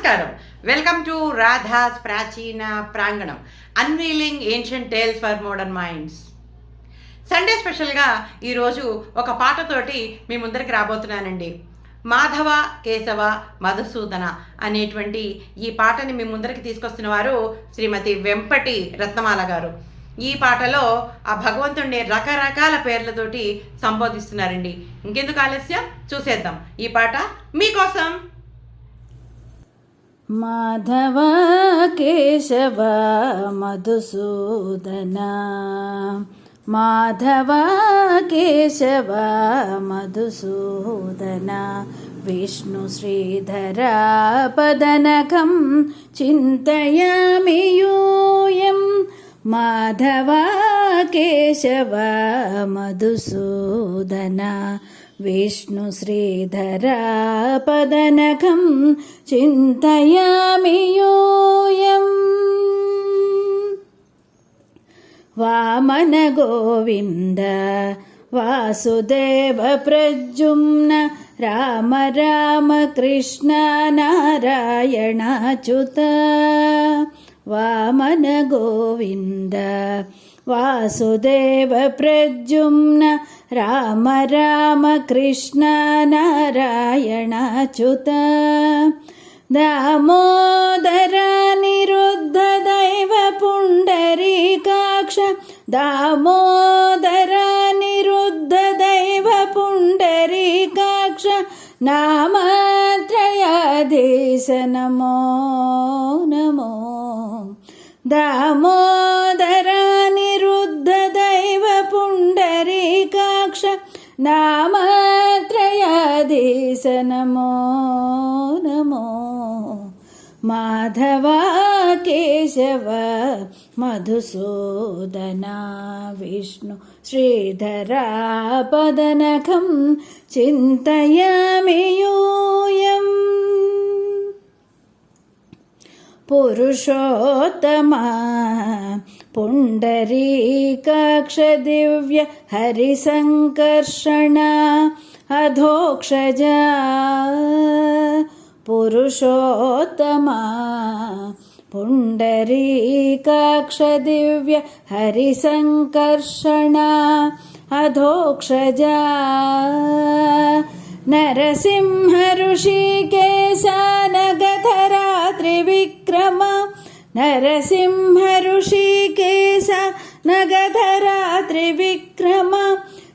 నమస్కారం. Welcome to Radha's Prachina Pranganam, unveiling ancient tales for modern minds. Sunday స్పెషల్గా ఈరోజు ఒక పాటతోటి మీ ముందరికి రాబోతున్నానండి. మాధవ కేశవ మధుసూదన అనేటువంటి ఈ పాటని మీ ముందరికి తీసుకొస్తున్న వారు శ్రీమతి వెంపటి రత్నమాల గారు. ఈ పాటలో ఆ భగవంతుడిని రకరకాల పేర్లతోటి సంబోధిస్తున్నారండి. ఇంకెందుకు ఆలస్యం, చూసేద్దాం ఈ పాట మీకోసం. మాధవ కేశవ మధుసూదన, మాధవ కేశవ మధుసూదన, విష్ణు శ్రీధర పదనకం చింతయామి యూయం. మాధవ కేశవ మధుసూదన, విష్ణు శ్రీధర పదనకం చింతయామి యూయం. వామన గోవింద వాసుదేవ ప్రద్యుమ్న, రామ రామ కృష్ణ నారాయణ అచ్యుత. వామన గోవింద వాసుదేవ ప్రద్యుమ్న, రామ రామ కృష్ణ నారాయణ అచ్యుత. దామోదర నిరుద్ధ దైవ పుండరీకాక్ష, దామోదర నిరుద్ధ దైవ పుండరీకాక్ష, నామత్రయాధీశ నమో నమో. దామోదర నిరుద్ధ దైవ పుండరీకాక్ష, నామత్రయాధీశ నమో నమో. మాధవ కేశవ మధుసూదన, విష్ణు శ్రీధర పదనకం చింతయామి యూయం. పురుషోత్తమ పుండరీకాక్ష దివ్య హరిసంకర్షణ అధోక్షజ. పురుషోత్తమ పుండరీకాక్ష దివ్య హరిసంకర్షణ అధోక్షజ. నరసింహ ఋషికేశ నగధరా త్రివిక్రమ, నరసింహ ఋషికేశ నగధరా త్రివిక్రమ,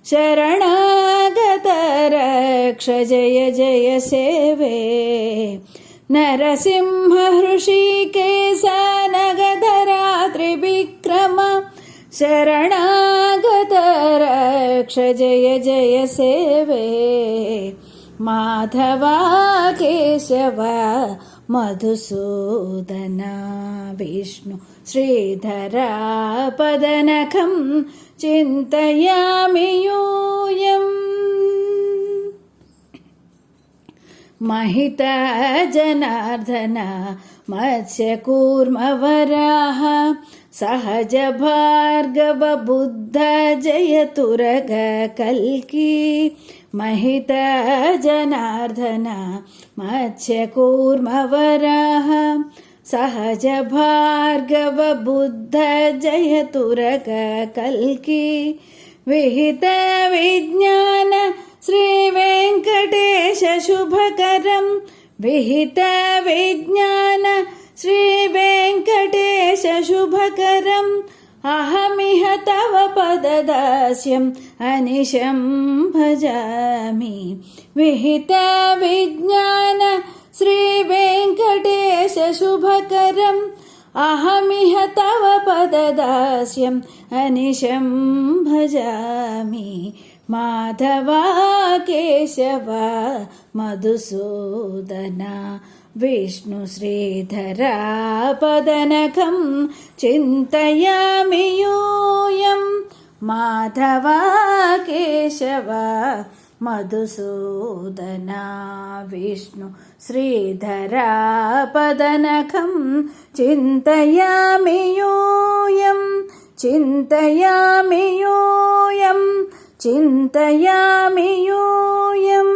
శరణాగత రక్ష జయ జయ సేవే. నరసింహ ఋషికేశ నగధరా త్రివిక్రమ, శరణాగత రక్ష జయ జయ సేవే. మాధవ కేశవ మధుసూదన, విష్ణు శ్రీధర పదనకం చింతయామి యూయం. మహిత జనార్దన మత్స్యకూర్మ వరాహ, సహజ భార్గవ బుద్ధ జయతురగ కల్కి. మహిత జనార్దన మత్స్యకూర్మ వరాహ, సహజ భార్గవ బుద్ధ జయతురగ కల్కి. విహిత విజ్ఞాన శ్రీ వెంకటేశ శుభకరం, విహిత విజ్ఞాన శ్రీ వెంకటేశ శుభకరం. అహమిహ తవ పదదాస్యం అనిశం భజామి. విహిత విజ్ఞాన శ్రీ వెంకటేశ శుభకరం, అహమిహ తవ పదదాస్యం అనిశం భజామి. మాధవ కేశవ మధుసూదన, విష్ణు శ్రీధర పదనకం చింతయామి యూయం. మాధవ కేశవ మధుసూదన, విష్ణు శ్రీధర పదనకం చింతయామి యూయం. చింతయామి యూయం, చింతయామి యూయం.